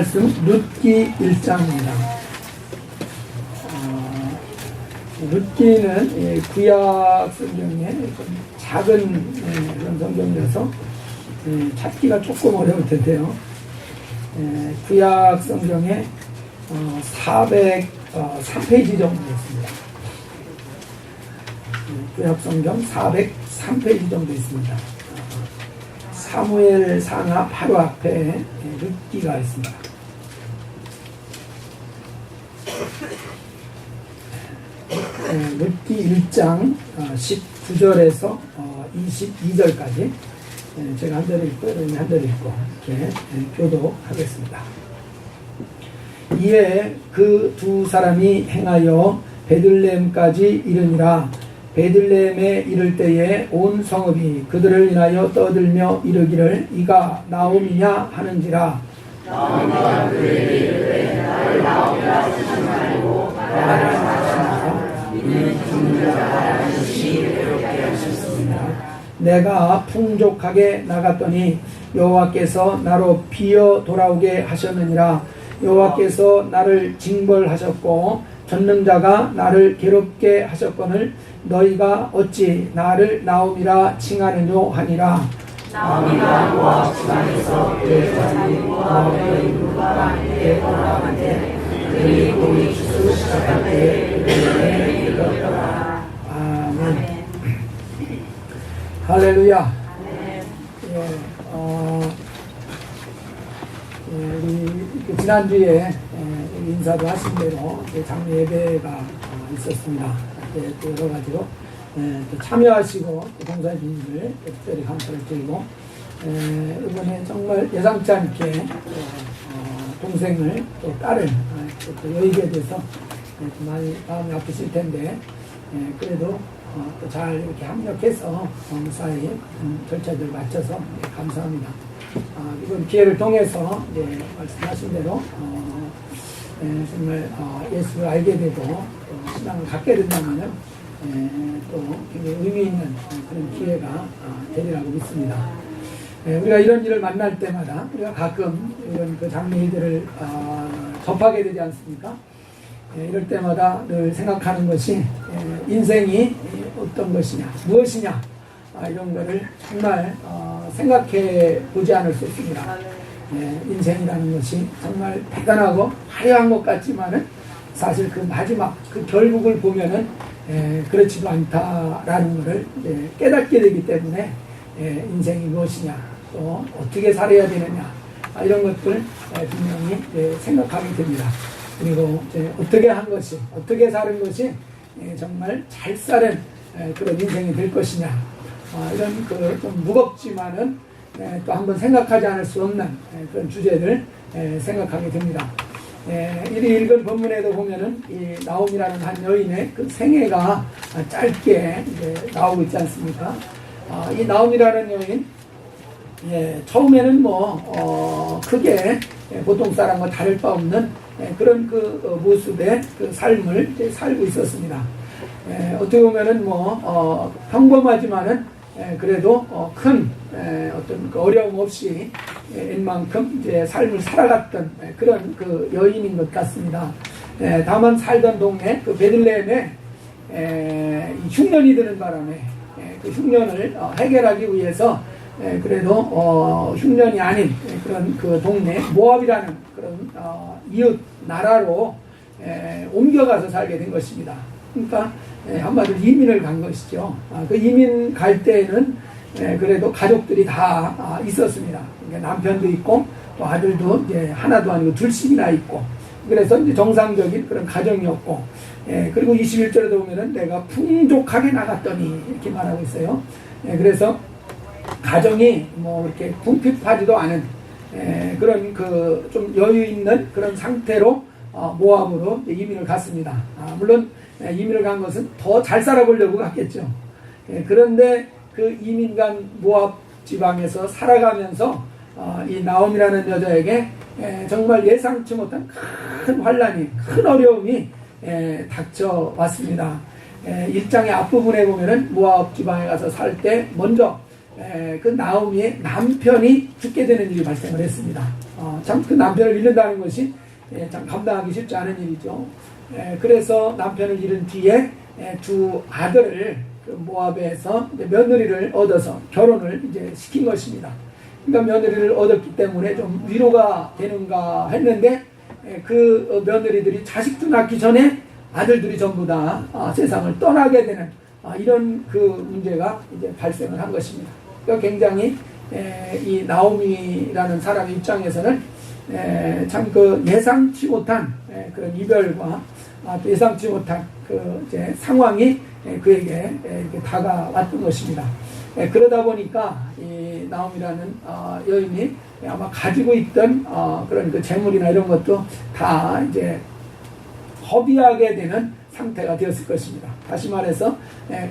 말씀 룻기 1장입니다. 룻기는 구약 성경에 좀 작은 그런 성경이라서 찾기가 조금 어려울 텐데요. 구약 성경에 403페이지 정도 있습니다. 구약 성경 403페이지 정도 있습니다. 사무엘 상하 바로 앞에 룻기가 있습니다. 룻기 1장 19절에서 22절까지 제가 한 절을 읽고 여러분이 한 절을 읽고 이렇게 교독하겠습니다. 이에 그 두 사람이 행하여 베들레헴까지 이르니라. 베들레헴에 이를 때에 온 성읍이 그들을 인하여 떠들며 이르기를 이가 나옴이냐 하는지라. 나오미가 그에게 이르되 나를 나오미라 하지 말고 나를 하시면서 이는 죽는 자가 반드시 괴롭게 하셨습니다. 내가 풍족하게 나갔더니 여호와께서 나로 비어 돌아오게 하셨느니라. 여호와께서 나를 징벌하셨고 전능자가 나를 괴롭게 하셨거늘 너희가 어찌 나를 나옴이라 칭하느뇨 하니라. 나오미가 모압 지방에서 그의 자손이 모압의 누가 함께 돌아가는데 그들이 몸이 주수 시작할 때에 그들에게 이르렀더라. 아멘. 할렐루야. 우리 지난주에 인사도 하신 대로 장례 예배가 있었습니다. 또 여러 가지로 또 참여하시고 봉사 주님을 특별히 감사를 드리고 이번에 정말 예상치 않게 동생을 또 딸을 또 여의게 돼서 많이 마음이 아프실 텐데 그래도 또 잘 이렇게 합력해서 무사히 절차들 마쳐서 감사합니다. 이번 기회를 통해서 말씀하신 대로 정말 예수를 알게 되고 또 신앙을 갖게 된다면 또 굉장히 의미 있는 그런 기회가 되리라고 믿습니다. 우리가 이런 일을 만날 때마다 우리가 가끔 이런 그 장례 일들을 접하게 되지 않습니까? 이럴 때마다 늘 생각하는 것이 인생이 어떤 것이냐, 무엇이냐 이런 거를 정말 생각해 보지 않을 수 있습니다. 인생이라는 것이 정말 대단하고 화려한 것 같지만은 사실 그 마지막 그 결국을 보면은 그렇지도 않다라는 것을 깨닫게 되기 때문에 인생이 무엇이냐 또 어떻게 살아야 되느냐 이런 것들 분명히 생각하게 됩니다. 그리고 어떻게 한 것이 어떻게 사는 것이 정말 잘 사는 그런 인생이 될 것이냐 이런 그 좀 무겁지만은 또 한번 생각하지 않을 수 없는 그런 주제를 생각하게 됩니다. 이 읽은 본문에도 보면은 이 나옴이라는 한 여인의 그 생애가 짧게 나오고 있지 않습니까? 이 나옴이라는 여인, 처음에는 크게 보통 사람과 다를 바 없는 그런 그 모습의 그 삶을 살고 있었습니다. 어떻게 보면은 평범하지만은 그래도 큰 어떤 그 어려움 없이 웬만큼 삶을 살아갔던 그런 그 여인인 것 같습니다. 다만 살던 동네 그 베들레헴에 흉년이 드는 바람에 그 흉년을 해결하기 위해서 그래도 흉년이 아닌 그런 그 동네 모압이라는 그런 이웃 나라로 옮겨가서 살게 된 것입니다. 그러니까 한마디로 이민을 간 것이죠. 그 이민 갈 때에는 그래도 가족들이 다 있었습니다. 그러니까 남편도 있고 또 아들도 이제 하나도 아니고 둘씩이나 있고 그래서 이제 정상적인 그런 가정이었고 그리고 21절에도 보면은 내가 풍족하게 나갔더니 이렇게 말하고 있어요. 그래서 가정이 이렇게 궁핍하지도 않은 그런 그 좀 여유 있는 그런 상태로 모압으로 이민을 갔습니다. 물론 이민을 간 것은 더 잘 살아보려고 갔겠죠. 그런데 그 이민 간 모압 지방에서 살아가면서 이 나옴이라는 여자에게 정말 예상치 못한 큰 환란이, 큰 어려움이 닥쳐왔습니다. 1장의 앞부분에 보면은 모압 지방에 가서 살 때 먼저 그 나오미의 남편이 죽게 되는 일이 발생을 했습니다. 참 그 남편을 잃는다는 것이 참 감당하기 쉽지 않은 일이죠. 그래서 남편을 잃은 뒤에 두 아들을 그 모압에서 이제 며느리를 얻어서 결혼을 이제 시킨 것입니다. 그러니까 며느리를 얻었기 때문에 좀 위로가 되는가 했는데 그 며느리들이 자식도 낳기 전에 아들들이 전부 다 세상을 떠나게 되는 이런 그 문제가 이제 발생을 한 것입니다. 그러니까 굉장히 이 나오미라는 사람의 입장에서는 참 그 예상치 못한 그런 이별과 또 예상치 못한 그 이제 상황이 그에게 이렇게 다가왔던 것입니다. 그러다 보니까 이 나오미라는 여인이 아마 가지고 있던 그런 그 재물이나 이런 것도 다 이제 허비하게 되는 상태가 되었을 것입니다. 다시 말해서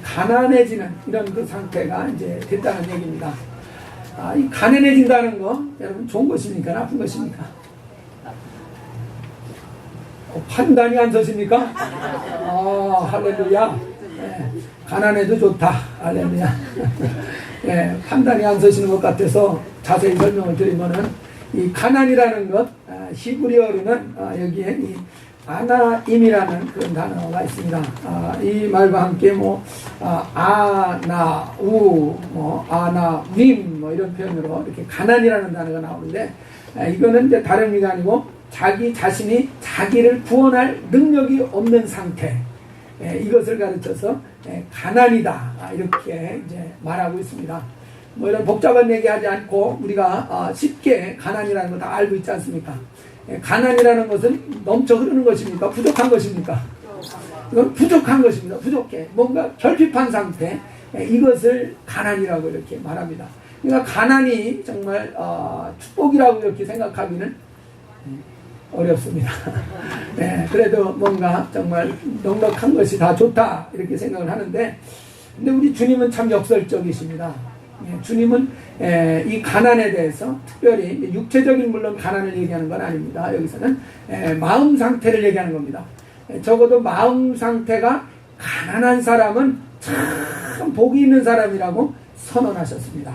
가난해지는 이런 그 상태가 이제 됐다는 얘기입니다. 이 가난해진다는 거 여러분 좋은 것입니까? 나쁜 것입니까? 판단이 안 서십니까? 할렐루야. 가난해도 좋다. 할렐루야. 판단이 안 서시는 것 같아서 자세히 설명을 드리면은 이 가난이라는 것, 히브리어로는 여기에 이 아나임이라는 그런 단어가 있습니다. 이 말과 함께 아나우, 아나임 이런 표현으로 이렇게 가난이라는 단어가 나오는데 이거는 이제 다른 의미가 아니고 자기 자신이 자기를 구원할 능력이 없는 상태, 이것을 가르쳐서 가난이다 이렇게 이제 말하고 있습니다. 이런 복잡한 얘기하지 않고 우리가 쉽게 가난이라는 거 다 알고 있지 않습니까? 가난이라는 것은 넘쳐 흐르는 것입니까? 부족한 것입니까? 이건 부족한 것입니다. 부족해. 뭔가 결핍한 상태, 이것을 가난이라고 이렇게 말합니다. 그러니까 가난이 정말 축복이라고 이렇게 생각하기는 어렵습니다. 그래도 뭔가 정말 넉넉한 것이 다 좋다 이렇게 생각을 하는데, 근데 우리 주님은 참 역설적이십니다. 주님은 이 가난에 대해서 특별히 육체적인 물론 가난을 얘기하는 건 아닙니다. 여기서는 마음 상태를 얘기하는 겁니다. 적어도 마음 상태가 가난한 사람은 참 복이 있는 사람이라고 선언하셨습니다.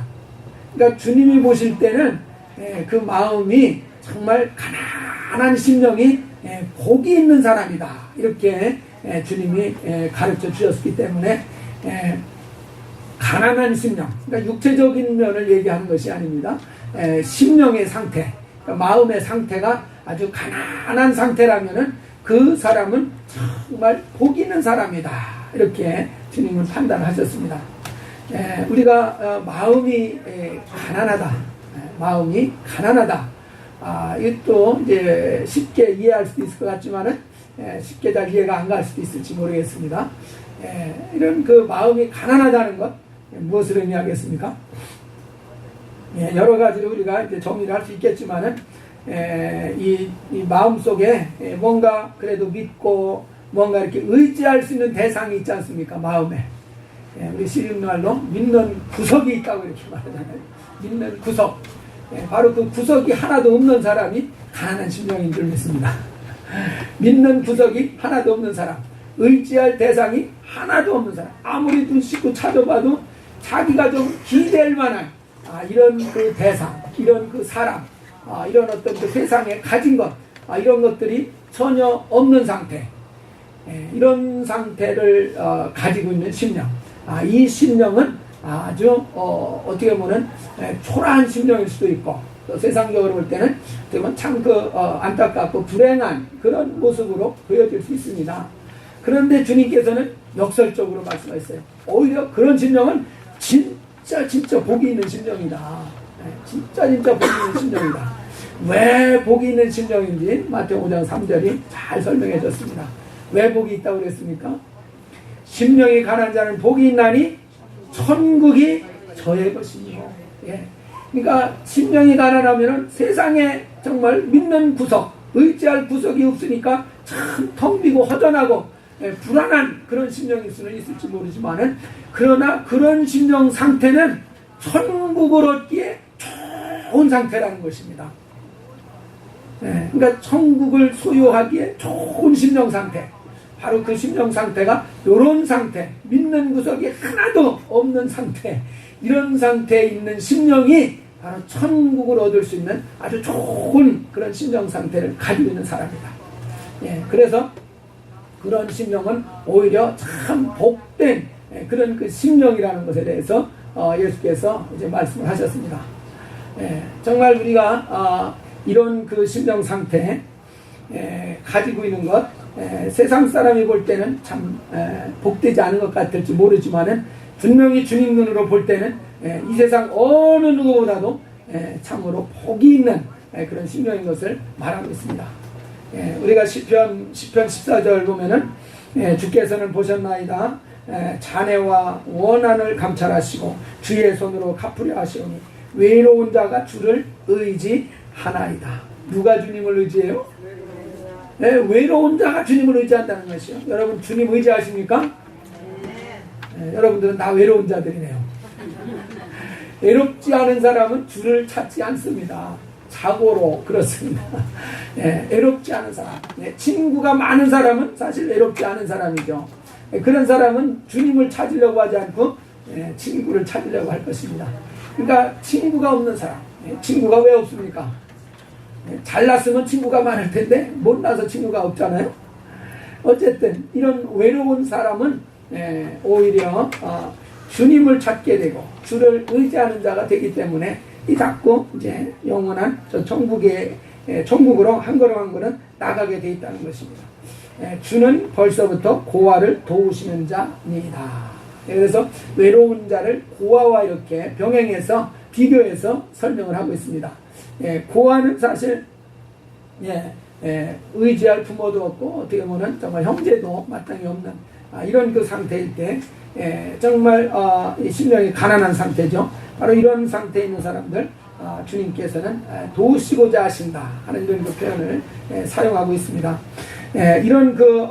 그러니까 주님이 보실 때는 그 마음이 정말 가난한 심령이 복이 있는 사람이다 이렇게 주님이 가르쳐 주셨기 때문에 가난한 심령, 그러니까 육체적인 면을 얘기하는 것이 아닙니다. 심령의 상태, 그러니까 마음의 상태가 아주 가난한 상태라면은 그 사람은 정말 복 있는 사람이다 이렇게 주님은 판단하셨습니다. 우리가 마음이 가난하다, 마음이 가난하다. 이것도 이제 쉽게 이해할 수도 있을 것 같지만은 쉽게 잘 이해가 안 갈 수도 있을지 모르겠습니다. 이런 그 마음이 가난하다는 것 무엇을 의미하겠습니까? 여러 가지로 우리가 이제 정리를 할 수 있겠지만은 이 마음 속에 뭔가 그래도 믿고 뭔가 이렇게 의지할 수 있는 대상이 있지 않습니까? 마음에 우리 시리말로 믿는 구석이 있다고 이렇게 말하잖아요. 믿는 구석. 바로 그 구석이 하나도 없는 사람이 가난한 심령인 줄 믿습니다. 믿는 구석이 하나도 없는 사람, 의지할 대상이 하나도 없는 사람, 아무리 눈 씻고 찾아봐도 자기가 좀 기댈 만한 이런 그 대상, 이런 그 사람, 이런 어떤 그 세상에 가진 것, 이런 것들이 전혀 없는 상태, 이런 상태를 가지고 있는 심령. 이 심령은 아주 어떻게 보면 초라한 심령일 수도 있고, 또 세상적으로 볼 때는 참 안타깝고 불행한 그런 모습으로 보여질 수 있습니다. 그런데 주님께서는 역설적으로 말씀하셨어요. 오히려 그런 심령은 진짜 복이 있는 심령이다. 진짜 복이 있는 심령이다. 왜 복이 있는 심령인지 마태복음 5장 3절이 잘 설명해 줬습니다. 왜 복이 있다고 그랬습니까? 심령이 가난한 자는 복이 있나니 천국이 저의 것이요. 그러니까 심령이 가난하면 세상에 정말 믿는 구석, 의지할 구석이 없으니까 참 텅 비고 허전하고 불안한 그런 심령일 수는 있을지 모르지만은, 그러나 그런 심령 상태는 천국을 얻기에 좋은 상태라는 것입니다. 그러니까 천국을 소유하기에 좋은 심령 상태, 바로 그 심령 상태가 이런 상태, 믿는 구석이 하나도 없는 상태, 이런 상태에 있는 심령이 바로 천국을 얻을 수 있는 아주 좋은 그런 심령 상태를 가지고 있는 사람이다. 예, 그래서 그런 심령은 오히려 참 복된 그런 그 심령이라는 것에 대해서 예수께서 이제 말씀을 하셨습니다. 예, 정말 우리가 이런 그 심령 상태 가지고 있는 것, 세상 사람이 볼 때는 참 복되지 않은 것 같을지 모르지만은 분명히 주님 눈으로 볼 때는 이 세상 어느 누구보다도 참으로 복이 있는 그런 심령인 것을 말하고 있습니다. 우리가 시편 14절 보면은 주께서는 보셨나이다. 잔해와 원한을 감찰하시고 주의 손으로 갚으려 하시오니 외로운 자가 주를 의지하나이다. 누가 주님을 의지해요? 외로운 자가 주님을 의지한다는 것이요. 여러분 주님 의지하십니까? 여러분들은 다 외로운 자들이네요. 외롭지 않은 사람은 주를 찾지 않습니다. 자고로 그렇습니다. 외롭지 않은 사람, 친구가 많은 사람은 사실 외롭지 않은 사람이죠. 그런 사람은 주님을 찾으려고 하지 않고 친구를 찾으려고 할 것입니다. 그러니까 친구가 없는 사람, 친구가 왜 없습니까? 잘났으면 친구가 많을 텐데 못나서 친구가 없잖아요. 어쨌든 이런 외로운 사람은 오히려 주님을 찾게 되고 주를 의지하는 자가 되기 때문에 이 자꾸 이제 영원한 저 천국으로 한 걸음 한 걸음 나가게 돼 있다는 것입니다. 주는 벌써부터 고아를 도우시는 자입니다. 그래서 외로운 자를 고아와 이렇게 병행해서 비교해서 설명을 하고 있습니다. 고아는 사실 의지할 부모도 없고 어떻게 보면 정말 형제도 마땅히 없는 이런 그 상태일 때 정말 심령이 가난한 상태죠. 바로 이런 상태에 있는 사람들 주님께서는 도우시고자 하신다 하는 이런 그 표현을 사용하고 있습니다. 이런 그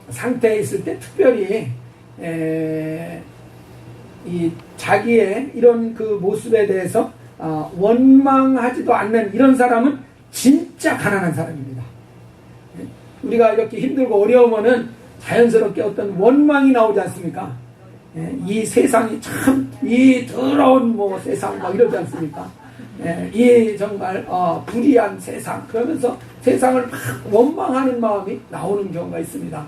상태에 있을 때 특별히 이 자기의 이런 그 모습에 대해서 원망하지도 않는 이런 사람은 진짜 가난한 사람입니다. 우리가 이렇게 힘들고 어려우면은 자연스럽게 어떤 원망이 나오지 않습니까? 이 세상이 참, 이 더러운 뭐 세상 막 이러지 않습니까? 이 정말 불의한 세상, 그러면서 세상을 막 원망하는 마음이 나오는 경우가 있습니다.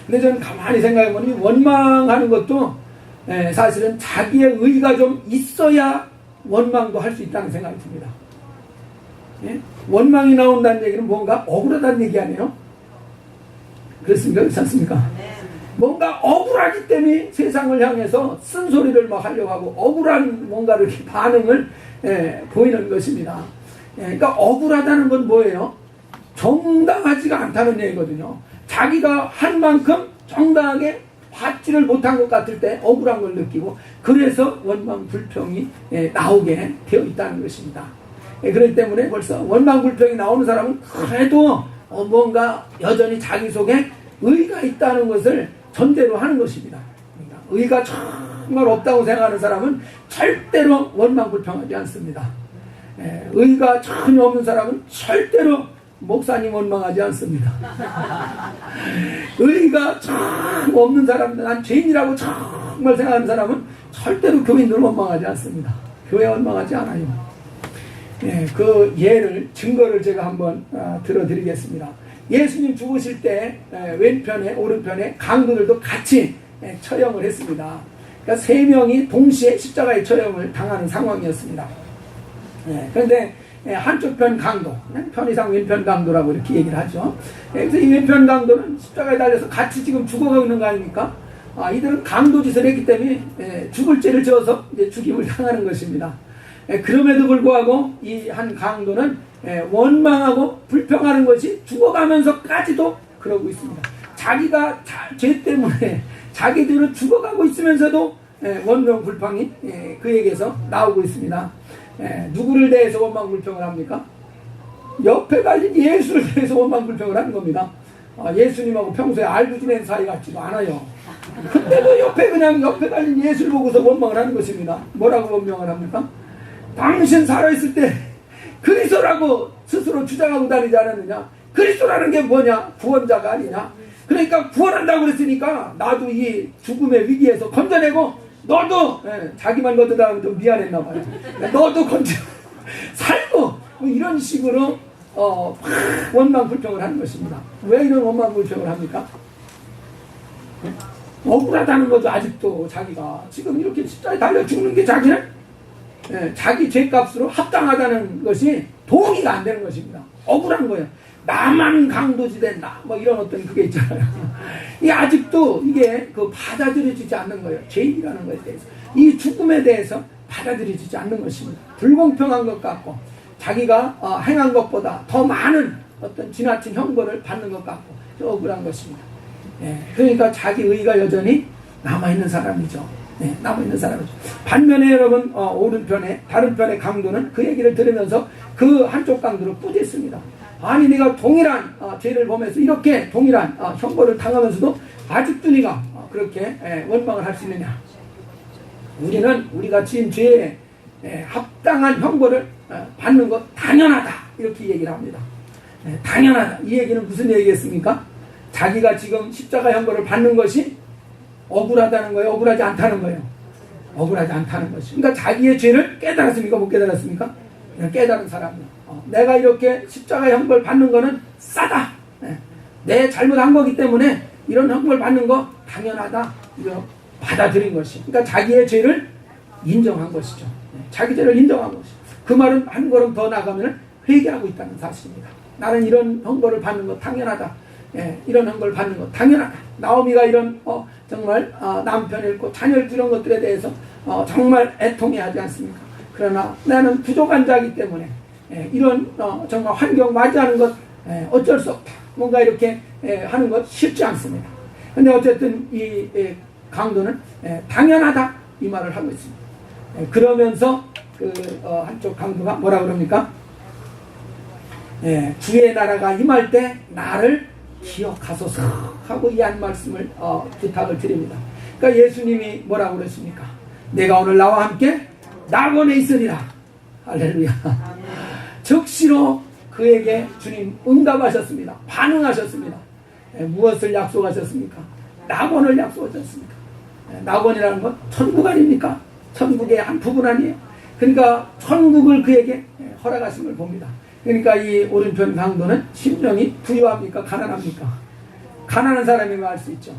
근데 저는 가만히 생각해보면 원망하는 것도 사실은 자기의 의가 좀 있어야 원망도 할 수 있다는 생각이 듭니다. 원망이 나온다는 얘기는 뭔가 억울하다는 얘기 아니에요? 그렇습니까? 그렇지 않습니까? 뭔가 억울하기 때문에 세상을 향해서 쓴소리를 막 하려고 하고 억울한 뭔가를 이렇게 반응을 보이는 것입니다. 그러니까 억울하다는 건 뭐예요? 정당하지가 않다는 얘기거든요. 자기가 한 만큼 정당하게 받지를 못한 것 같을 때 억울한 걸 느끼고 그래서 원망 불평이 나오게 되어 있다는 것입니다. 그렇기 때문에 벌써 원망 불평이 나오는 사람은 그래도 뭔가 여전히 자기 속에 의가 있다는 것을 전제로 하는 것입니다. 그러니까 의가 정말 없다고 생각하는 사람은 절대로 원망 불평하지 않습니다. 의가 전혀 없는 사람은 절대로 목사님 원망하지 않습니다. 의가 참 없는 사람들, 난 죄인이라고 정말 생각하는 사람은 절대로 교인들을 원망하지 않습니다. 교회 원망하지 않아요. 그 예를, 증거를 제가 한번 들어드리겠습니다. 예수님 죽으실 때 왼편에 오른편에 강도들도 같이 처형을 했습니다. 그러니까 세 명이 동시에 십자가의 처형을 당하는 상황이었습니다. 그런데 한쪽 편 강도, 편의상 왼편 강도라고 이렇게 얘기를 하죠. 그래서 이 왼편 강도는 십자가에 달려서 같이 지금 죽어가고 있는 거 아닙니까? 이들은 강도 짓을 했기 때문에 죽을 죄를 지어서 이제 죽임을 당하는 것입니다. 그럼에도 불구하고 이 한 강도는 원망하고 불평하는 것이 죽어가면서까지도 그러고 있습니다. 자기가 죄 때문에 자기들은 죽어가고 있으면서도 원망 불평이 그에게서 나오고 있습니다. 누구를 대해서 원망 불평을 합니까? 옆에 갈린 예수를 대해서 원망 불평을 하는 겁니다. 예수님하고 평소에 알고 지낸 사이 같지도 않아요. 근데도 옆에 갈린 예수를 보고서 원망을 하는 것입니다. 뭐라고 원망을 합니까? 당신 살아있을 때 그리스도라고 스스로 주장하고 다니지 않았느냐? 그리스도라는 게 뭐냐? 구원자가 아니냐? 그러니까 구원한다고 그랬으니까 나도 이 죽음의 위기에서 건져내고 너도 자기만 거두다 좀 미안했나 봐요. 너도 건져 살고 뭐 이런 식으로 원망 불평을 하는 것입니다. 왜 이런 원망 불평을 합니까? 억울하다는 거죠. 아직도 자기가 지금 이렇게 십자가에 달려 죽는 게 자기는 자기 죄값으로 합당하다는 것이 동의가 안 되는 것입니다. 억울한 거예요. 나만 강도지된 나, 뭐 이런 어떤 그게 있잖아요. 이 아직도 이게 받아들여지지 않는 거예요. 죄인이라는 것에 대해서. 이 죽음에 대해서 받아들여지지 않는 것입니다. 불공평한 것 같고, 자기가 행한 것보다 더 많은 어떤 지나친 형벌을 받는 것 같고, 억울한 것입니다. 그러니까 자기 의가 여전히 남아있는 사람이죠. 남아있는 사람이죠. 반면에 여러분, 오른편에, 다른 편의 강도는 그 얘기를 들으면서 그 한쪽 강도를 뿌듯했습니다. 아니, 네가 동일한 죄를 범해서 이렇게 동일한 형벌을 당하면서도 아직도 네가 그렇게 원망을 할 수 있느냐. 우리가 지은 죄에 합당한 형벌을 받는 것 당연하다. 이렇게 얘기를 합니다. 당연하다. 이 얘기는 무슨 얘기겠습니까? 자기가 지금 십자가 형벌을 받는 것이 억울하다는 거예요? 억울하지 않다는 거예요? 억울하지 않다는 것이. 그러니까 자기의 죄를 깨달았습니까? 못 깨달았습니까? 깨달은 사람이에요. 내가 이렇게 십자가 형벌 받는 거는 싸다. 내 잘못한 거기 때문에 이런 형벌 받는 거 당연하다. 이거 받아들인 것이. 그러니까 자기의 죄를 인정한 것이죠. 자기 죄를 인정한 것이죠. 그 말은 한 걸음 더 나가면 회개하고 있다는 사실입니다. 나는 이런 형벌을 받는 거 당연하다. 이런 형벌을 받는 거 당연하다. 나오미가 이런 정말 남편 잃고 자녀 잃고 이런 것들에 대해서 정말 애통해하지 않습니까? 그러나 나는 부족한 자이기 때문에 이런 정말 환경 맞이하는 것 어쩔 수 없다. 뭔가 이렇게 하는 것 쉽지 않습니다. 근데 어쨌든 이 강도는 당연하다 이 말을 하고 있습니다. 그러면서 그 한쪽 강도가 뭐라 그럽니까? 주의 나라가 임할 때 나를 기억하소서 하고 이 한 말씀을 부탁을 드립니다. 그러니까 예수님이 뭐라고 그러십니까? 내가 오늘 나와 함께 낙원에 있으리라. 할렐루야. 즉시로 그에게 주님 응답하셨습니다. 반응하셨습니다. 무엇을 약속하셨습니까? 낙원을 약속하셨습니까? 낙원이라는 건 천국 아닙니까? 천국의 한 부분 아니에요. 그러니까 천국을 그에게 허락하심을 봅니다. 그러니까 이 오른편 강도는 심령이 부유합니까? 가난합니까? 가난한 사람이면 알 수 있죠.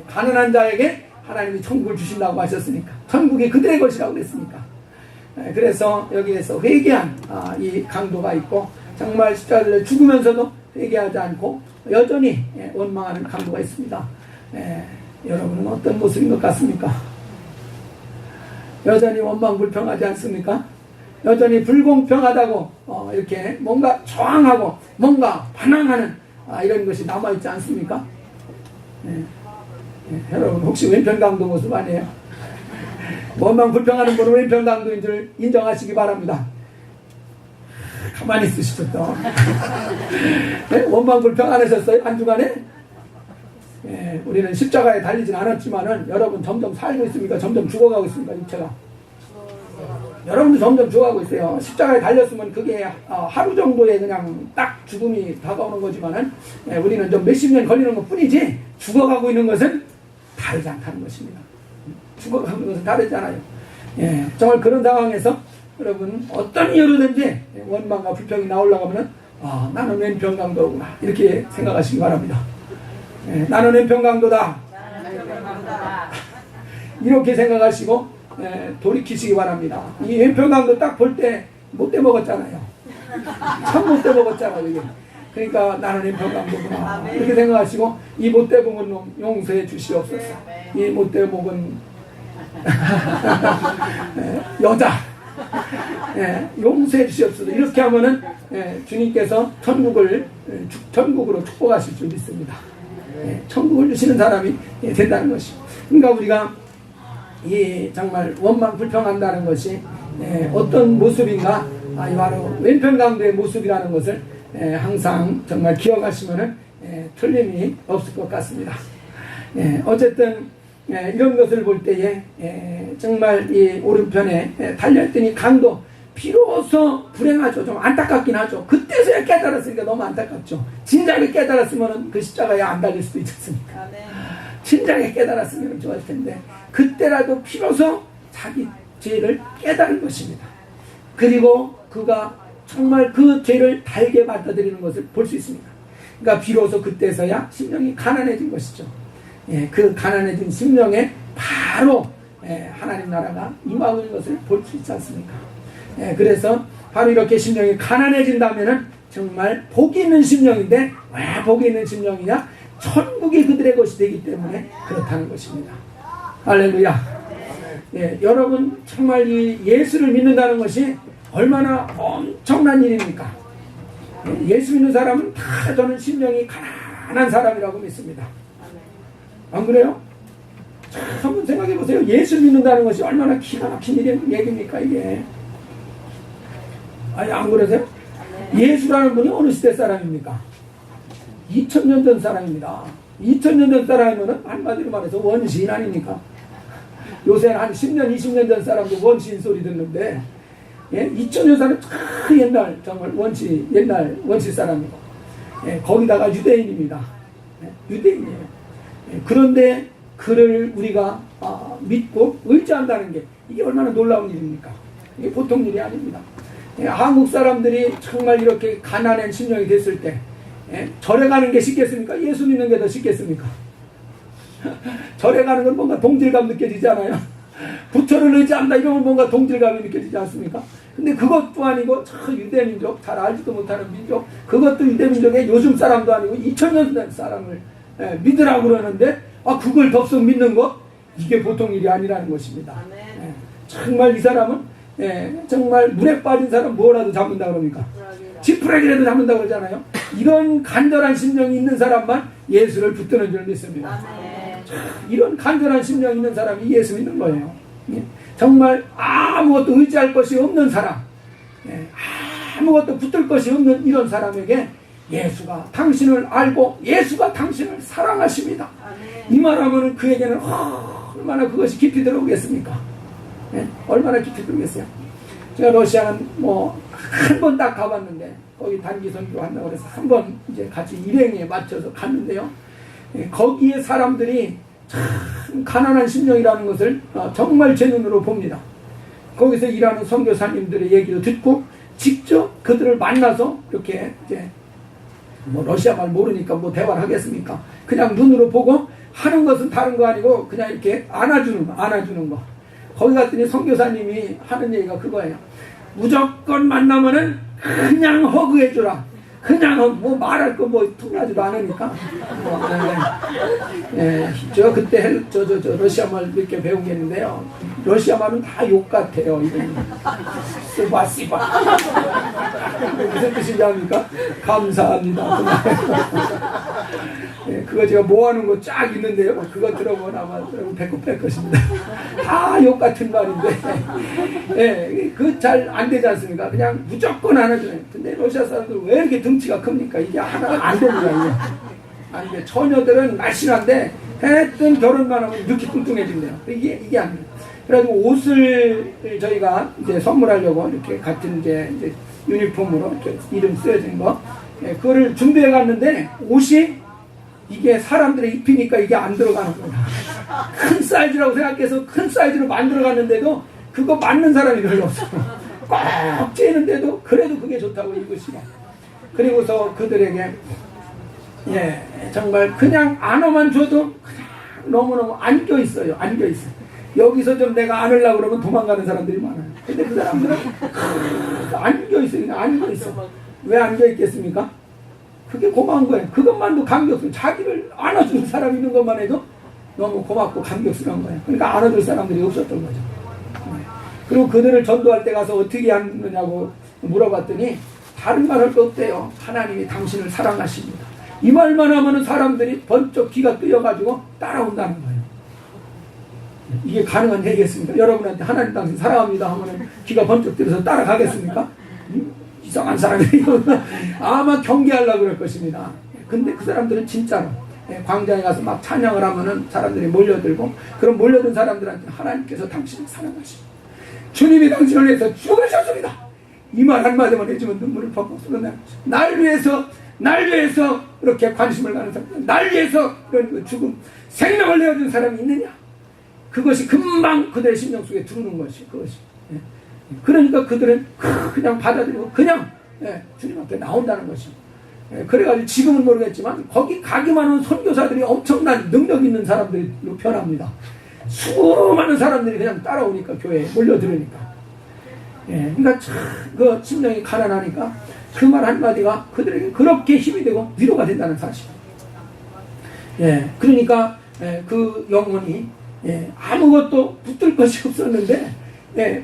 가난한 자에게 하나님이 천국을 주신다고 하셨으니까 천국이 그들의 것이라고 그랬으니까. 그래서 여기에서 회개한 이 강도가 있고 정말 십자가를 죽으면서도 회개하지 않고 여전히 원망하는 강도가 있습니다. 여러분은 어떤 모습인 것 같습니까? 여전히 원망 불평하지 않습니까? 여전히 불공평하다고 이렇게 뭔가 저항하고 뭔가 반항하는 이런 것이 남아있지 않습니까? 여러분 혹시 왼편 강도 모습 아니에요? 원망 불평하는 분은 왼편 강도인 줄 인정하시기 바랍니다. 가만히 있으시죠 또. 원망 불평 안 하셨어요? 한 주간에? 우리는 십자가에 달리진 않았지만은 여러분 점점 살고 있습니까? 점점 죽어가고 있습니까? 육체가? 여러분도 점점 죽어가고 있어요. 십자가에 달렸으면 그게 하루 정도에 그냥 딱 죽음이 다가오는 거지만은 우리는 좀 몇십 년 걸리는 것 뿐이지 죽어가고 있는 것은 다르지 않다는 것입니다. 죽어가고 있는 것은 다르지 않아요. 정말 그런 상황에서 여러분 어떤 이유로든지 원망과 불평이 나오려고 하면 나는 왼편 강도구나 이렇게 생각하시기 바랍니다. 나는 왼편 강도다. 이렇게 생각하시고 돌이키시기 바랍니다. 이 왼편 강도 딱 볼 때 못돼 먹었잖아요. 참 못돼 먹었잖아요. 이게. 그러니까 나는 왼편 강도구나 이렇게 생각하시고 이 못돼 먹은 놈 용서해 주시옵소서. 이 못돼 먹은 여자 용서해 주시옵소서. 이렇게 하면은 주님께서 천국으로 축복하실 줄 믿습니다. 천국을 주시는 사람이 된다는 것이. 그러니까 우리가 이 정말 원망 불평한다는 것이 어떤 모습인가 바로 왼편 강도의 모습이라는 것을 항상 정말 기억하시면은 틀림이 없을 것 같습니다. 어쨌든 이런 것을 볼 때에 정말 이 오른편에 달려있더니 강도 비로소 불행하죠. 좀 안타깝긴 하죠. 그때서야 깨달았으니까 너무 안타깝죠. 진작에 깨달았으면 그 십자가에 안 달릴 수도 있지 않습니까? 진작에 깨달았으면 좋았을 텐데 그때라도 비로소 자기 죄를 깨달은 것입니다. 그리고 그가 정말 그 죄를 달게 받아들이는 것을 볼 수 있습니다. 그러니까 비로소 그때서야 심령이 가난해진 것이죠. 예, 그 가난해진 심령에 바로 하나님 나라가 임하고 있는 것을 볼 수 있지 않습니까? 예, 그래서 바로 이렇게 심령이 가난해진다면은 정말 복이 있는 심령인데 왜 복이 있는 심령이냐? 천국이 그들의 것이 되기 때문에 그렇다는 것입니다. 할렐루야. 예, 여러분 정말 이 예수를 믿는다는 것이 얼마나 엄청난 일입니까? 예수 믿는 사람은 다 저는 심령이 가난한 사람이라고 믿습니다. 안 그래요? 자, 한번 생각해 보세요. 예수 믿는다는 것이 얼마나 기가 막힌 얘기입니까 이게? 아니 안 그러세요? 예수라는 분이 어느 시대 사람입니까? 2000년 전 사람입니다. 2000년 전 사람이면 한마디로 말해서 원시인 아닙니까? 요새는 한 10년, 20년 전 사람도 원시인 소리 듣는데, 예? 2000년 사람 참 옛날, 정말 옛날 원시 사람이고, 예? 거기다가 유대인입니다. 예? 유대인이에요. 예? 그런데 그를 우리가 믿고 의지한다는 게 이게 얼마나 놀라운 일입니까? 이게 보통 일이 아닙니다. 예? 한국 사람들이 정말 이렇게 가난한 심령이 됐을 때, 예? 절에 가는 게 쉽겠습니까? 예수 믿는 게 더 쉽겠습니까? 절에 가는 건 뭔가 동질감 느껴지지 않아요? 부처를 의지한다 이러면 뭔가 동질감이 느껴지지 않습니까? 근데 그것도 아니고 저 유대민족, 잘 알지도 못하는 민족, 그것도 유대민족의 요즘 사람도 아니고 2000년 사람을 믿으라고 그러는데 그걸 덥석 믿는 것? 이게 보통 일이 아니라는 것입니다. 정말 이 사람은 정말 물에 빠진 사람 뭐라도 잡는다 그럽니까? 지푸라기라도 잡는다 그러잖아요. 이런 간절한 심령이 있는 사람만 예수를 붙드는 줄 믿습니다. 이런 간절한 심령이 있는 사람이 예수 믿는 거예요. 정말 아무것도 의지할 것이 없는 사람, 아무것도 붙들 것이 없는 이런 사람에게 예수가 당신을 알고 예수가 당신을 사랑하십니다. 이 말하면 그에게는 얼마나 그것이 깊이 들어오겠습니까? 얼마나 깊이 들어오겠어요? 제가 러시아는 한 번 딱 가봤는데 거기 단기 선교로 한다고 그래서 한 번 이제 같이 일행에 맞춰서 갔는데요. 거기에 사람들이 참 가난한 심령이라는 것을 정말 제 눈으로 봅니다. 거기서 일하는 선교사님들의 얘기도 듣고 직접 그들을 만나서 이렇게 이제 러시아 말 모르니까 대화를 하겠습니까? 그냥 눈으로 보고 하는 것은 다른 거 아니고 그냥 이렇게 안아주는 거. 거기 갔더니 선교사님이 하는 얘기가 그거예요. 무조건 만나면은 그냥 허그해주라. 그냥 말할 거 통하지도 않으니까. 제가 그때 러시아 말 몇 개 배운 게 있는데요. 러시아 말은 다 욕 같아요. 스바시바. 무슨 뜻인지 압니까? 감사합니다. 그거 제가 모아놓은 거 쫙 있는데요. 그거 들어보면 아마 배꼽 뺄 것입니다. 다 욕 같은 말인데, 그거 잘 안 되지 않습니까? 그냥 무조건 안아줘요. 근데 러시아 사람들 왜 이렇게 등치가 큽니까? 이게 하나가 안 됩니다. 이게. 안 돼. 처녀들은 날씬한데, 했던 결혼만 하면 이렇게 뚱뚱해진대요. 이게 안 돼요. 그래가지고 옷을 저희가 이제 선물하려고 이렇게 같은 이제 유니폼으로 이렇게 이름 쓰여진 거, 그거를 준비해 갔는데, 옷이 이게 사람들의 입히니까 이게 안 들어가는 거야. 큰 사이즈라고 생각해서 큰 사이즈로 만들어갔는데도 그거 맞는 사람이 별로 없어. 꽉 찌는데도 그래도 그게 좋다고 입으시고. 그리고서 그들에게 정말 그냥 안어만 줘도 그냥 너무너무 안겨 있어요. 여기서 좀 내가 안으려고 그러면 도망가는 사람들이 많아요. 근데 그 사람들은 안겨 있어요. 그냥 안겨 있어. 왜 안겨 있겠습니까? 그게 고마운 거예요. 그것만도 감격스러워. 자기를 안아주는 사람 있는 것만 해도 너무 고맙고 감격스러운 거예요. 그러니까 안아줄 사람들이 없었던 거죠. 그리고 그들을 전도할 때 가서 어떻게 하느냐고 물어봤더니 다른 말 할 거 없대요. 하나님이 당신을 사랑하십니다. 이 말만 하면 사람들이 번쩍 귀가 뜨여가지고 따라온다는 거예요. 이게 가능한 얘기겠습니까? 여러분한테 하나님 당신 사랑합니다 하면 귀가 번쩍 뜨여서 따라가겠습니까? 이상한 사람이 아마 경계하려고 그럴 것입니다. 근데 그 사람들은 진짜로 광장에 가서 막 찬양을 하면은 사람들이 몰려들고, 그럼 몰려든 사람들한테 하나님께서 당신을 사랑하십니다. 주님이 당신을 위해서 죽으셨습니다. 이 말 한마디만 해주면 눈물을 벅벅 쏟아내는 거죠. 날 위해서 날 위해서 이렇게 관심을 가는 사람, 날 위해서 이런 죽음, 생명을 내어준 사람이 있느냐? 그것이 금방 그들의 심령 속에 들어오는 것이 그것이. 그러니까 그들은 그냥 받아들이고 그냥 주님 앞에 나온다는 것이. 그래가지고 지금은 모르겠지만 거기 가기만 하는 선교사들이 엄청난 능력 있는 사람들로 변합니다. 수많은 사람들이 그냥 따라오니까 교회에 몰려들으니까. 그러니까 참 그 심령이 가난하니까 그 말 한마디가 그들에게 그렇게 힘이 되고 위로가 된다는 사실. 그러니까 그 영혼이 아무것도 붙들 것이 없었는데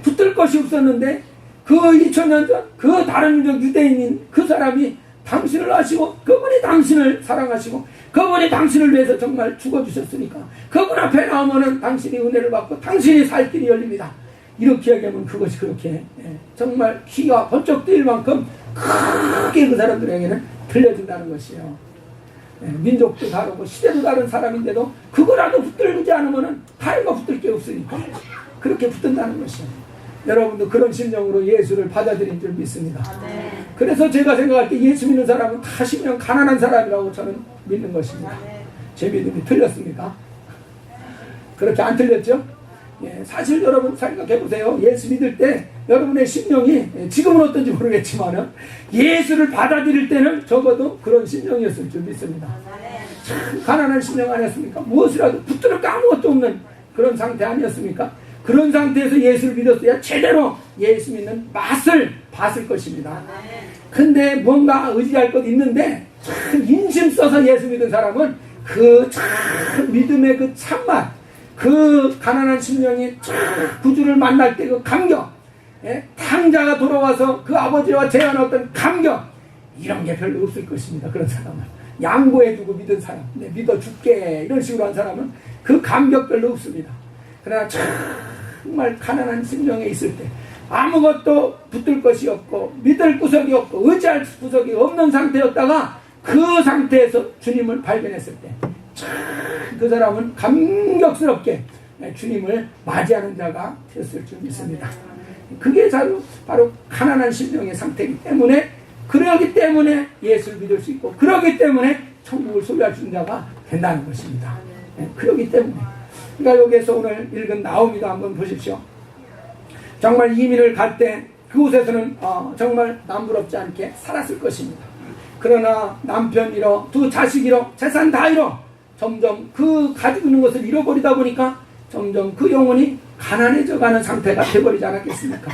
붙들 것이 없었는데 그 2000년 전 그 다른 유대인인 그 사람이 당신을 아시고 그분이 당신을 사랑하시고 그분이 당신을 위해서 정말 죽어주셨으니까 그분 앞에 나오면은 당신이 은혜를 받고 당신이 살 길이 열립니다. 이렇게 얘기하면 그것이 그렇게 정말 귀가 번쩍 뜨일 만큼 크게 그 사람들에게는 들려진다는 것이에요. 민족도 다르고 시대도 다른 사람인데도 그거라도 붙들지 않으면은 다른 거 붙들 게 없으니까 그렇게 붙든다는 것이에요. 여러분도 그런 심정으로 예수를 받아들인 줄 믿습니다. 그래서 제가 생각할 때 예수 믿는 사람은 다 심령 가난한 사람이라고 저는 믿는 것입니다. 제 믿음이 틀렸습니까? 그렇게 안 틀렸죠? 사실 여러분 생각해 보세요. 예수 믿을 때 여러분의 심령이 지금은 어떤지 모르겠지만 예수를 받아들일 때는 적어도 그런 심령이었을 줄 믿습니다. 참 가난한 심령 아니었습니까? 무엇이라도 붙들을 거 아무것도 없는 그런 상태 아니었습니까? 그런 상태에서 예수를 믿었어야 제대로 예수 믿는 맛을 봤을 것입니다. 근데 뭔가 의지할 것 있는데 참 인심 써서 예수 믿은 사람은 그 참 믿음의 그 참맛, 그 가난한 심령이 참 구주를 만날 때 그 감격, 탕자가 돌아와서 그 아버지와 제한 어떤 감격, 이런 게 별로 없을 것입니다. 그런 사람은 양보해주고 믿은 사람, 믿어 줄게 이런 식으로 한 사람은 그 감격 별로 없습니다. 그러나 정말 가난한 심령에 있을 때 아무것도 붙들 것이 없고 믿을 구석이 없고 의지할 구석이 없는 상태였다가 그 상태에서 주님을 발견했을 때 그 사람은 감격스럽게 주님을 맞이하는 자가 되었을 줄 믿습니다. 그게 바로 가난한 심령의 상태이기 때문에 그러기 때문에 예수를 믿을 수 있고 그러기 때문에 천국을 소유할 수 있는 자가 된다는 것입니다. 그러기 때문에 그러니까 여기에서 오늘 읽은 나오미도 한번 보십시오. 정말 이민을 갈 때 그곳에서는 정말 남부럽지 않게 살았을 것입니다. 그러나 남편 잃어 두 자식 잃어 재산 다 잃어 점점 그 가지고 있는 것을 잃어버리다 보니까 점점 그 영혼이 가난해져 가는 상태가 되어버리지 않았겠습니까?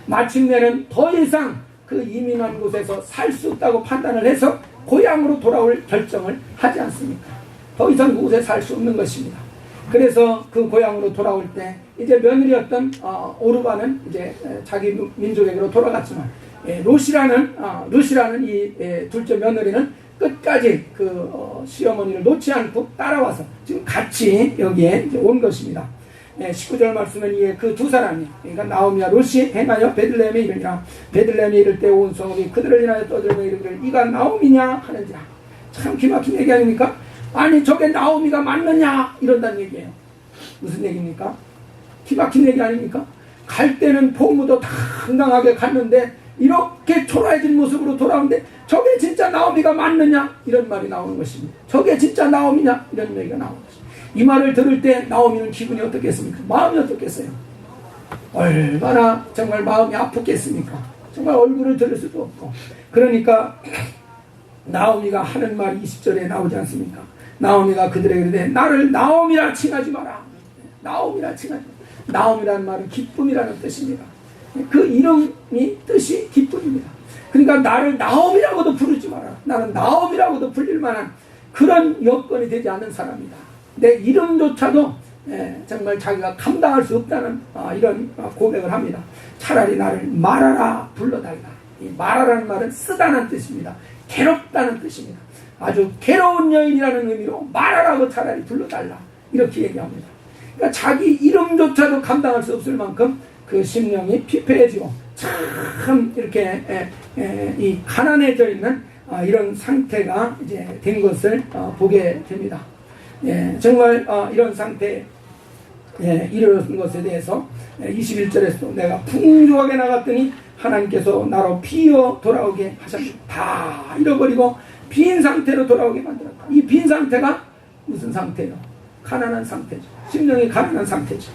마침내는 더 이상 그 이민한 곳에서 살 수 없다고 판단을 해서 고향으로 돌아올 결정을 하지 않습니까? 더 이상 그곳에 살 수 없는 것입니다. 그래서 그 고향으로 돌아올 때 이제 며느리였던 오르바는 이제 자기 민족에게로 돌아갔지만 루시라는 이 둘째 며느리는 끝까지 그 시어머니를 놓지 않고 따라와서 지금 같이 여기에 이제 온 것입니다. 19절 말씀은 이에 그 두 사람이 그러니까 나오미와 루시 행하여 베들레헴에 이르니라. 베들레헴에 이를 때 온 성읍이 그들을 인하여 떠들며 이르기를 이가 나오미냐 하는지라. 참 기막힌 얘기 아닙니까? 아니 저게 나오미가 맞느냐 이런다는 얘기예요. 무슨 얘기입니까? 기막힌 얘기 아닙니까? 갈 때는 포무도 당당하게 갔는데 이렇게 초라해진 모습으로 돌아오는데 저게 진짜 나오미가 맞느냐 이런 말이 나오는 것입니다. 저게 진짜 나오미냐 이런 얘기가 나오는 것입니다. 이 말을 들을 때 나오미는 기분이 어떻겠습니까? 마음이 어떻겠어요? 얼마나 정말 마음이 아프겠습니까? 정말 얼굴을 들을 수도 없고. 그러니까 나오미가 하는 말이 20절에 나오지 않습니까? 나오미가 그들에게 이르되 나를 나오미라 칭하지 마라. 나오미라 칭하지 마라. 나오미라는 말은 기쁨이라는 뜻입니다. 그 이름이 뜻이 기쁨입니다. 그러니까 나를 나오미라고도 부르지 마라. 나는 나오미라고도 불릴 만한 그런 여건이 되지 않는 사람이다. 내 이름조차도 정말 자기가 감당할 수 없다는 이런 고백을 합니다. 차라리 나를 마라라 불러달라. 이 마라라는 말은 쓰다는 뜻입니다. 괴롭다는 뜻입니다. 아주 괴로운 여인이라는 의미로 마라라고 차라리 불러달라. 이렇게 얘기합니다. 그러니까 자기 이름조차도 감당할 수 없을 만큼 그 심령이 피폐해지고 참 이렇게 이 가난해져 있는 이런 상태가 이제 된 것을 보게 됩니다. 정말 이런 상태에 이르는 것에 대해서 21절에서 내가 풍족하게 나갔더니 하나님께서 나로 비어 돌아오게 하셨습니다. 다 잃어버리고 빈 상태로 돌아오게 만들었다. 이 빈 상태가 무슨 상태요? 가난한 상태죠. 심령이 가난한 상태죠.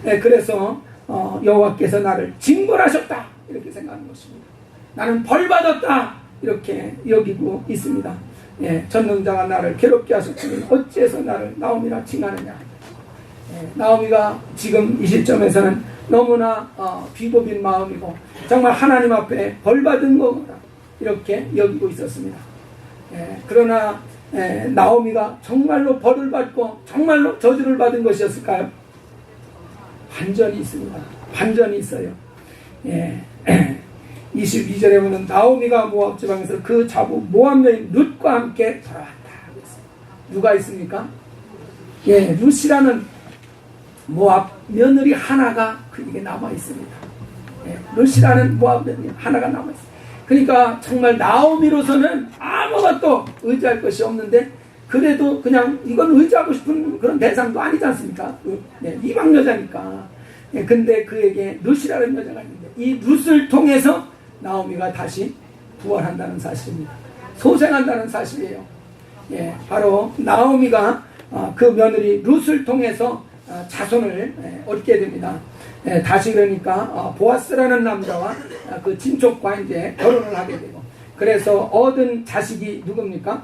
그래서 여호와께서 나를 징벌하셨다 이렇게 생각하는 것입니다. 나는 벌받았다 이렇게 여기고 있습니다. 전능자가 나를 괴롭게 하셨으니 어찌해서 나를 나오미라 칭하느냐. 나오미가 지금 이 시점에서는 너무나 비법인 마음이고 정말 하나님 앞에 벌받은 거구나 이렇게 여기고 있었습니다. 그러나 나오미가 정말로 벌을 받고 정말로 저주를 받은 것이었을까요? 반전이 있습니다. 반전이 있어요. 22절에 보면 나오미가 모압 지방에서 그 자부 모압 여인 룻과 함께 돌아왔다. 누가 있습니까? 룻이라는 모압 며느리 하나가 그에게 남아 있습니다. 룻이라는 모압 며느리 하나가 남아 있습니다. 그러니까 정말 나오미로서는 아무것도 의지할 것이 없는데 그래도 그냥 이건 의지하고 싶은 그런 대상도 아니지 않습니까? 이방 여자니까. 근데 그에게 룻이라는 여자가 있는데 이 룻을 통해서 나오미가 다시 부활한다는 사실입니다. 소생한다는 사실이에요. 바로 나오미가 그 며느리 룻을 통해서 자손을 얻게 됩니다. 다시 그러니까 보아스라는 남자와 그 친족과 이제 결혼을 하게 되고 그래서 얻은 자식이 누굽니까?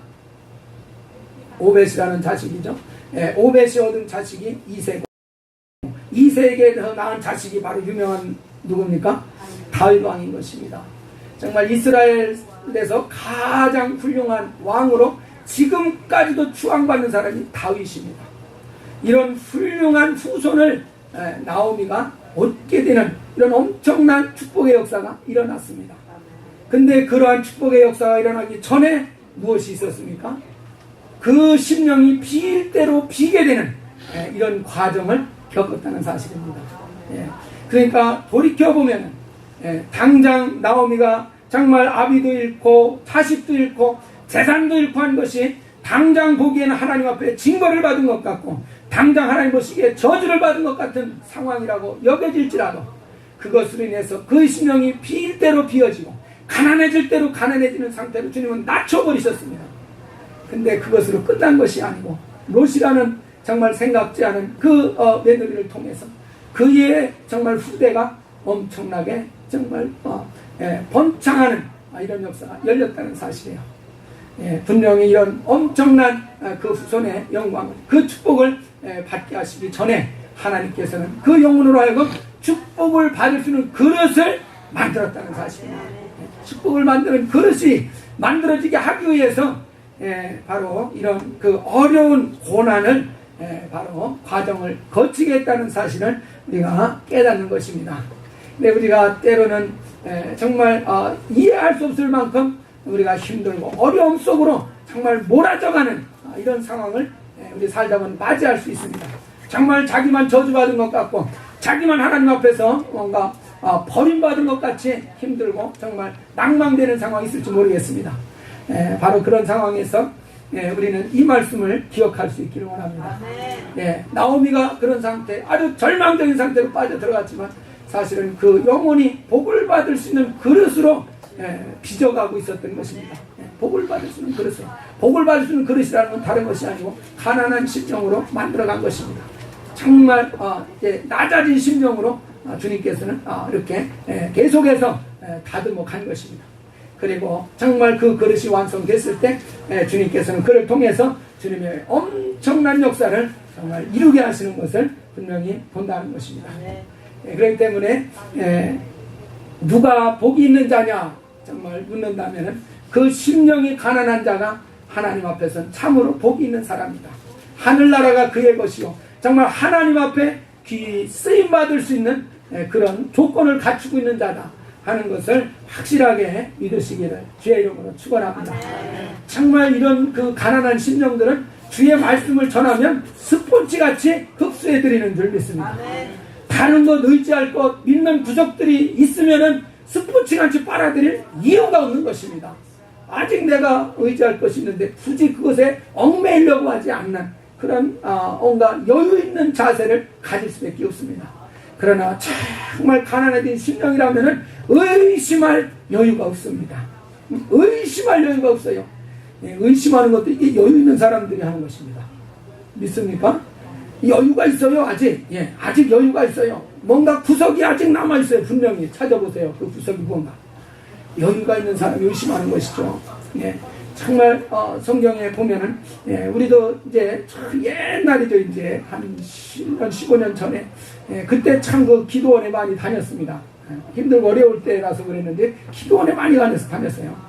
오벳이라는 자식이죠. 오벳이 얻은 자식이 이세고 이세에게서 낳은 자식이 바로 유명한 누굽니까? 다윗 왕인 것입니다. 정말 이스라엘에서 가장 훌륭한 왕으로 지금까지도 추앙받는 사람이 다윗입니다. 이런 훌륭한 후손을 나오미가 얻게 되는 이런 엄청난 축복의 역사가 일어났습니다. 근데 그러한 축복의 역사가 일어나기 전에 무엇이 있었습니까? 그 심령이 비일 대로 비게 되는 이런 과정을 겪었다는 사실입니다. 그러니까 돌이켜보면 당장 나오미가 정말 아비도 잃고 자식도 잃고 재산도 잃고 한 것이 당장 보기에는 하나님 앞에 징벌을 받은 것 같고 당장 하나님 보시기에 저주를 받은 것 같은 상황이라고 여겨질지라도 그것으로 인해서 그 심령이 비일 대로 비어지고 가난해질 대로 가난해지는 상태로 주님은 낮춰버리셨습니다. 근데 그것으로 끝난 것이 아니고 롯이라는 정말 생각지 않은 그 며느리를 통해서 그의 정말 후대가 엄청나게 정말 번창하는 이런 역사가 열렸다는 사실이에요. 분명히 이런 엄청난 그 후손의 영광을 그 축복을 받게 하시기 전에 하나님께서는 그 영혼으로 하여금 축복을 받을 수 있는 그릇을 만들었다는 사실입니다. 축복을 만드는 그릇이 만들어지게 하기 위해서 바로 이런 그 어려운 고난을 바로 과정을 거치게 했다는 사실을 우리가 깨닫는 것입니다. 근데 우리가 때로는 정말 이해할 수 없을 만큼 우리가 힘들고 어려움 속으로 정말 몰아져가는 이런 상황을 우리 살다 보면 맞이할 수 있습니다. 정말 자기만 저주받은 것 같고 자기만 하나님 앞에서 뭔가 버림받은 것 같이 힘들고 정말 낭망되는 상황이 있을지 모르겠습니다. 바로 그런 상황에서 우리는 이 말씀을 기억할 수 있기를 원합니다. 나오미가 그런 상태, 아주 절망적인 상태로 빠져 들어갔지만 사실은 그 영혼이 복을 받을 수 있는 그릇으로 빚어가고 있었던 것입니다. 복을 받을 수 있는 그릇으로. 복을 받을 수 있는 그릇이라는 건 다른 것이 아니고 가난한 심령으로 만들어간 것입니다. 정말 낮아진 심령으로 주님께서는 이렇게 계속해서 다듬어 간 것입니다. 그리고 정말 그 그릇이 완성됐을 때 주님께서는 그를 통해서 주님의 엄청난 역사를 정말 이루게 하시는 것을 분명히 본다는 것입니다. 그렇기 때문에 누가 복이 있는 자냐 정말 묻는다면 그 심령이 가난한 자가 하나님 앞에서는 참으로 복이 있는 사람이다. 하늘나라가 그의 것이요 정말 하나님 앞에 귀히 쓰임받을 수 있는 그런 조건을 갖추고 있는 자다 하는 것을 확실하게 믿으시기를 주의 이름으로 축원합니다. 정말 이런 그 가난한 심령들은 주의 말씀을 전하면 스포츠같이 흡수해드리는 줄 믿습니다. 다른 것 의지할 것 믿는 부족들이 있으면은 스포츠같이 빨아들일 이유가 없는 것입니다. 아직 내가 의지할 것이 있는데 굳이 그것에 얽매이려고 하지 않는 그런 온갖 여유 있는 자세를 가질 수밖에 없습니다. 그러나 정말 가난해진 심령이라면은 의심할 여유가 없습니다. 의심할 여유가 없어요. 의심하는 것도 이게 여유 있는 사람들이 하는 것입니다. 믿습니까? 여유가 있어요, 아직. 예, 아직 여유가 있어요. 뭔가 구석이 아직 남아있어요. 분명히 찾아보세요. 그 구석이 뭔가. 여유가 있는 사람이 의심하는 것이죠. 예, 정말, 성경에 보면은, 예, 우리도 이제 참 옛날이죠. 이제 한 10년, 15년 전에. 예, 그때 참 그 기도원에 많이 다녔습니다. 예, 힘들고 어려울 때라서 그랬는데, 기도원에 많이 다녔어요.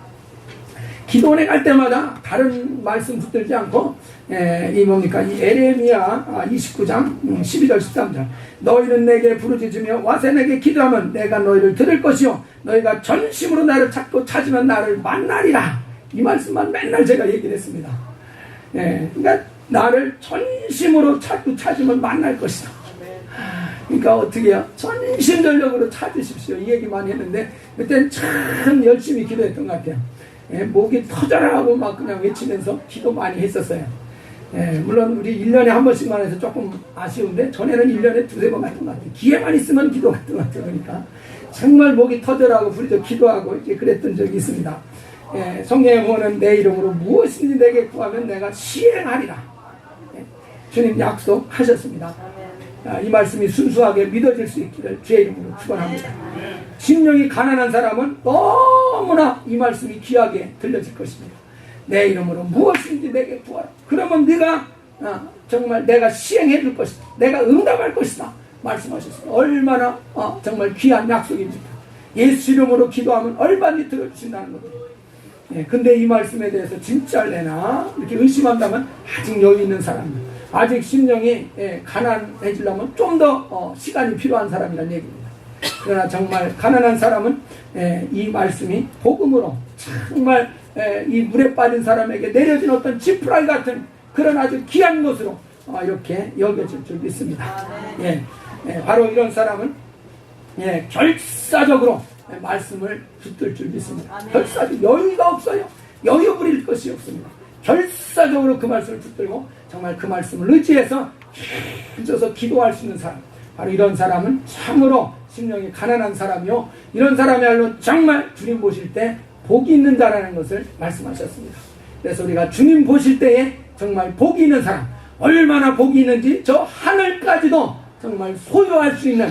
기도원에 갈 때마다 다른 말씀 붙들지 않고 이 뭡니까 이 에레미야 29장 12절 13절 너희는 내게 부르짖으며 와서 내게 기도하면 내가 너희를 들을 것이요 너희가 전심으로 나를 찾고 찾으면 나를 만나리라. 이 말씀만 맨날 제가 얘기를 했습니다. 그러니까 나를 전심으로 찾고 찾으면 만날 것이다. 그러니까 어떻게 해요? 전심전력으로 찾으십시오. 이 얘기 많이 했는데 그때는 참 열심히 기도했던 것 같아요. 목이 터져라 하고 막 그냥 외치면서 기도 많이 했었어요. 물론 우리 1년에 한 번씩만 해서 조금 아쉬운데 전에는 1년에 두세 번 갔던 것 같아요. 기회만 있으면 기도 갔던 것 같아요. 그러니까 정말 목이 터져라 하고 부르짖어 기도하고 이렇게 그랬던 적이 있습니다. 성경에 보면 내 이름으로 무엇이든지 내게 구하면 내가 시행하리라. 주님 약속하셨습니다. 이 말씀이 순수하게 믿어질 수 있기를 주의 이름으로 축원합니다. 심령이 가난한 사람은 너무나 이 말씀이 귀하게 들려질 것입니다. 내 이름으로 무엇인지 내게 구하라. 그러면 네가 정말 내가 시행해 줄 것이다. 내가 응답할 것이다. 말씀하셨습니다. 얼마나 정말 귀한 약속입니다. 예수 이름으로 기도하면 얼마든지 들어주신다는 거예요. 근데 이 말씀에 대해서 진짜래나 이렇게 의심한다면 아직 여유 있는 사람입니다. 아직 심령이 가난해지려면 좀 더 시간이 필요한 사람이라는 얘기입니다. 그러나 정말 가난한 사람은 이 말씀이 복음으로 정말 이 물에 빠진 사람에게 내려진 어떤 지푸라기 같은 그런 아주 귀한 것으로 이렇게 여겨질 줄 믿습니다. 바로 이런 사람은 결사적으로 말씀을 붙들 줄 믿습니다. 결사적 여유가 없어요. 여유 부릴 것이 없습니다. 결사적으로 그 말씀을 붙들고 정말 그 말씀을 의지해서 힘줘서 기도할 수 있는 사람, 바로 이런 사람은 참으로 심령이 가난한 사람이요 이런 사람이야말로 정말 주님 보실 때 복이 있는 자라는 것을 말씀하셨습니다. 그래서 우리가 주님 보실 때에 정말 복이 있는 사람, 얼마나 복이 있는지 저 하늘까지도 정말 소유할 수 있는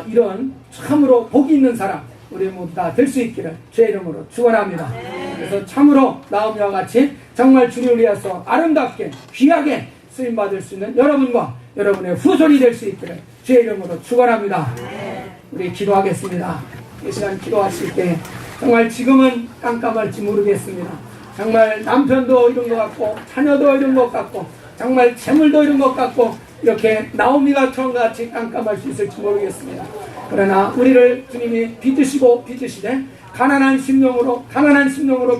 이런 참으로 복이 있는 사람 우리 모두 다 될 수 있기를 주의 이름으로 축원합니다. 그래서 참으로 나오미와 같이 정말 주님을 위해서 아름답게 귀하게 쓰임받을 수 있는 여러분과 여러분의 후손이 될 수 있기를 주의 이름으로 축원합니다. 우리 기도하겠습니다. 이 시간 기도하실 때 정말 지금은 깜깜할지 모르겠습니다. 정말 남편도 이런 것 같고 자녀도 이런 것 같고 정말 재물도 이런 것 같고 이렇게 나오미가 처음같이 깜깜할 수 있을지 모르겠습니다. 그러나 우리를 주님이 빚으시되 가난한 심령으로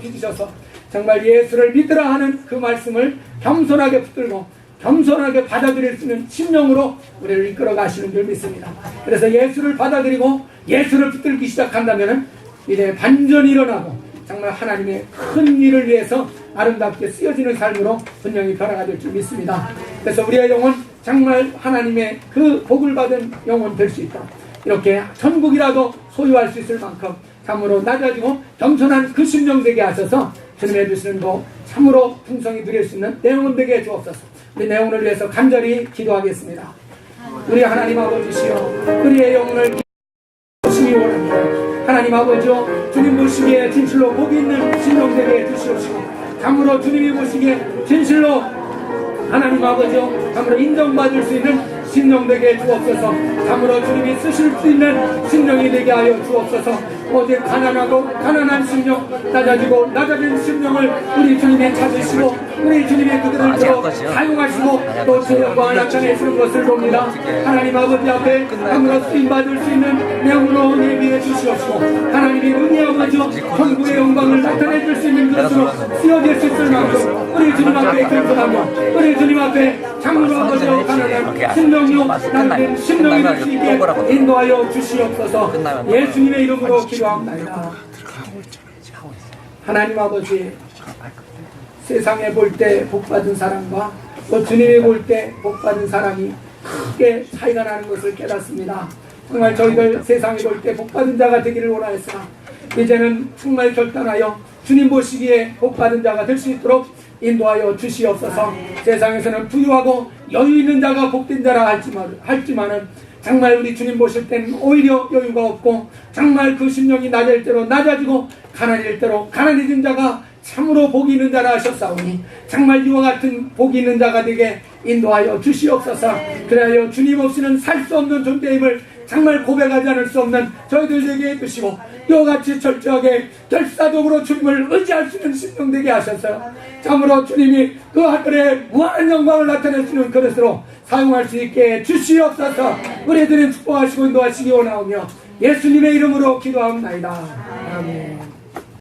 빚으셔서 정말 예수를 믿으라 하는 그 말씀을 겸손하게 붙들고 겸손하게 받아들일 수 있는 심령으로 우리를 이끌어 가시는 줄 믿습니다. 그래서 예수를 받아들이고 예수를 붙들기 시작한다면 이제 반전이 일어나고 정말 하나님의 큰 일을 위해서 아름답게 쓰여지는 삶으로 분명히 변화가 될 줄 믿습니다. 그래서 우리의 영혼 정말 하나님의 그 복을 받은 영혼 될 수 있다. 이렇게 천국이라도 소유할 수 있을 만큼 참으로 낮아지고 겸손한 그 심령 되게 하셔서 주님 해주시는 복 참으로 풍성히 누릴 수 있는 내 영혼 되게 해주옵소서. 우리 내 영혼을 위해서 간절히 기도하겠습니다. 우리 하나님 아버지시여 우리의 영혼을 보시기 원합니다. 하나님 아버지여 주님 보시기에 진실로 복이 있는 심령 되게 해주시옵시고 참으로 주님이 보시기에 진실로 하나님 아버지여 참으로 인정받을 수 있는 심령 되게 주옵소서. 참으로 주님이 쓰실 수 있는 심령이 되게 하여 주옵소서. 오직 가난한 심령, 낮아진 심령을 우리 주님이 찾으시고 우리 주님이 그들을 사용하시고 또 주님과 나타내시는 것을 봅니다. 하나님 아버지 앞에 참으로 쓰임받을 수 있는 영으로 예비해 주시옵시고 하나님이 은혜 아버지와 천국의 영광을 나타내 줄 수 있는 것으로 쓰여질 수 있을 만큼 우리 주님 앞에 겸손하며 우리 주님 앞에 참으로 아버지와 가난한 심령요 낮은 심령이 될 수 있게 인도하여 주시옵소서. 예수님의 이름으로 기도합니다. 하나님 아버지 세상에 볼 때 복받은 사람과 또 주님이 볼 때 복받은 사람이 크게 차이가 나는 것을 깨닫습니다. 정말 저희들 세상에 볼 때 복받은 자가 되기를 원하였으나 이제는 정말 결단하여 주님 보시기에 복받은 자가 될 수 있도록 인도하여 주시옵소서. 세상에서는 부유하고 여유 있는 자가 복된 자라 할지만은 정말 우리 주님 보실 때는 오히려 여유가 없고 정말 그 심령이 낮을 대로 낮아지고 가난할 대로 가난해진 자가 참으로 복이 있는 자라 하셨사오니 정말 이와 같은 복이 있는 자가 되게 인도하여 주시옵소서. 그래야 주님 없이는 살 수 없는 존재임을 정말 고백하지 않을 수 없는 저희들 되게 해주시고 이와 같이 철저하게 결사적으로 주님을 의지할 수 있는 심령 되게 하셔서 참으로 주님이 그 하늘에 무한한 영광을 나타내시는 그릇으로 사용할 수 있게 주시옵소서. 우리들은 축복하시고 인도하시기 원하오며 예수님의 이름으로 기도하옵나이다. 아멘.